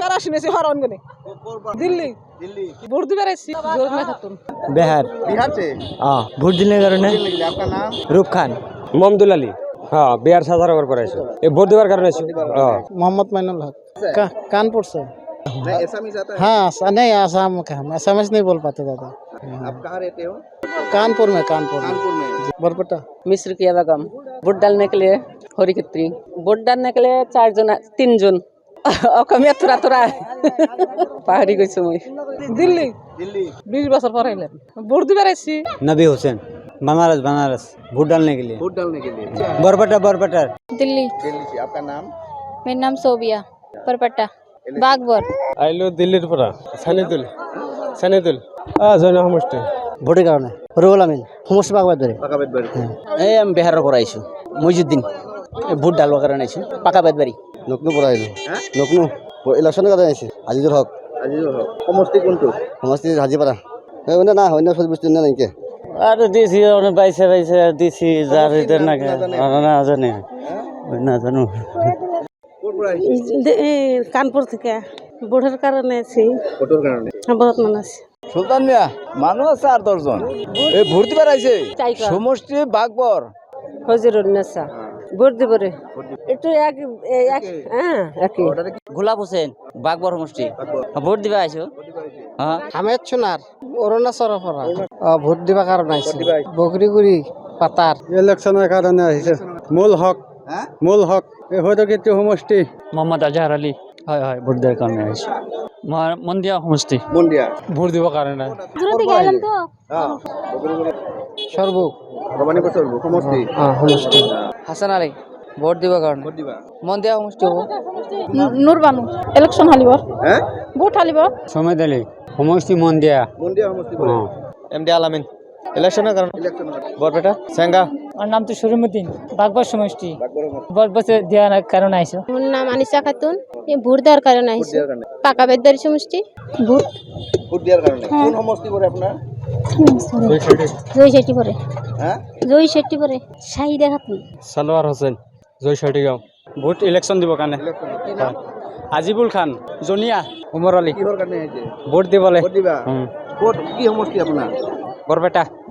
কারা শুনেছি হরণগনে দিল্লি दिल्ली ভোট দিবার এসেছি জোর না খাতুন बिहार बिहार से हाँ भोट देने कारण आपका नाम रूप खान মমদুল আলী হ্যাঁ বিহার সাধারণ ওভার করাইছে এই ভোট দেওয়ার কারণে হ্যাঁ मोहम्मद मैनुल हक कानपुर से नहीं ऐसा मिस आता है हाँ नहीं आसाम का हम समझ नहीं बोल पाते दादा आप कहाँ रहते हो कानपुर में कानपुर में बरपटा मिस्र किया बेगम वोट डालने के लिए हरिक्षेत्री वोट डालने के लिए 3 जन অকমিয়া তোরা তোরা পাহাড়ি গেছে মই দিল্লি दिल्ली 20 বছর পর আইলেন ভোট দিবার এসেছি नबी हुसैन बनारस बनारस वोट डालने के लिए वोट डालने के लिए बरपटा बरपटा दिल्ली दिल्ली से आपका नाम मेरा नाम सोबिया परपट्टा बागबर আইলো দিল্লির পরা সানিদুল জয়না সমষ্টি ভোটের কারণে রুহুল আমিন হুমস বাগবাদ ধরে पकाबेद बाड़ी এই আমি বিহারের পর আইছো মইজুদ্দিন ভোট ডালবার কারণে আইছো পাকা বাড়ি নকনু পড়া আইলো হ্যাঁ নকনু ইলেকশনের কথা আইছে আজিজুল হক আজিজুল হক সমষ্টি কোনটো সমস্তি হাজিপাড়া অন্য না অন্য সব বস্তু না নাকি আর দিছি অনেক বাইছে দিছি যার এদের না না জানে না জানো কোন প্রাইস কানপুর থেকে ভোটের কারণে আছি ভোটের কারণে বহুত মানুষ সুলতান মিয়া মানুষ আছে 8-10 জন এই ভোট দিবার আইছে সমষ্টি বাগবর হজরুন্নেসা ভোট দিবরে একটু এক হ্যাঁ একই গোলাপ হোসেন বাগবর সমষ্টি ভোট দিবা আইছো হ্যাঁ হামেদ সোনার অরুণাচল পড়া ভোট দিবা কারণে আইছে বকরিগুড়ি পাতার ইলেকশনের কারণে আহিছে হ্যাঁ মূল হক এই হয়তো কিছু সমষ্টি মোহাম্মদ আজহার আলী হয় হয় ভোট দেওয়ার কারণে আসি মন্দিয়া সমষ্টি মুন্ডিয়া ভোট দিব কারণে হ্যাঁ সর্ব রবানি বছর সমষ্টি সমষ্টি হাসান আলী ভোট দিবার কারণে ভোট দিবা মন্দিয়া সমষ্টি নুরবানু ইলেকশন হালিবর হ্যাঁ ভোট হালিবর সময় দিলি সমষ্টি মন্দিয়া মুন্ডিয়া সমষ্টি বলে এমডি আলামিন ইলেকশনের কারণে ইলেকশন বরপেটা সেঙ্গা আমার নাম তো শরীমউদ্দিন বাগবর সমষ্টি বাগবর ভোট বসে দেওয়ার কারণে আইসো আমার নাম আনিসা খাতুন এই ভোট দেওয়ার কারণে আইছি দেওয়ার কারণে পাকা বেদারি সমষ্টি ভোট ভোট দেওয়ার কারণে কোন সমষ্টি করে আপনার জয় শেট্টি পরে হ্যাঁ জয় শেট্টি পরে শাহিদা খাতুন সালোয়ার হোসেন জয়সটিগাঁও ভোট ইলেকশন দিব কারণে আজিবুল খান জনিয়া উমর আলী কিহর কারণে হয়েছে ভোট দিবলে ভোট দিবা ভোট কি সমষ্টি আপনার বরপেটা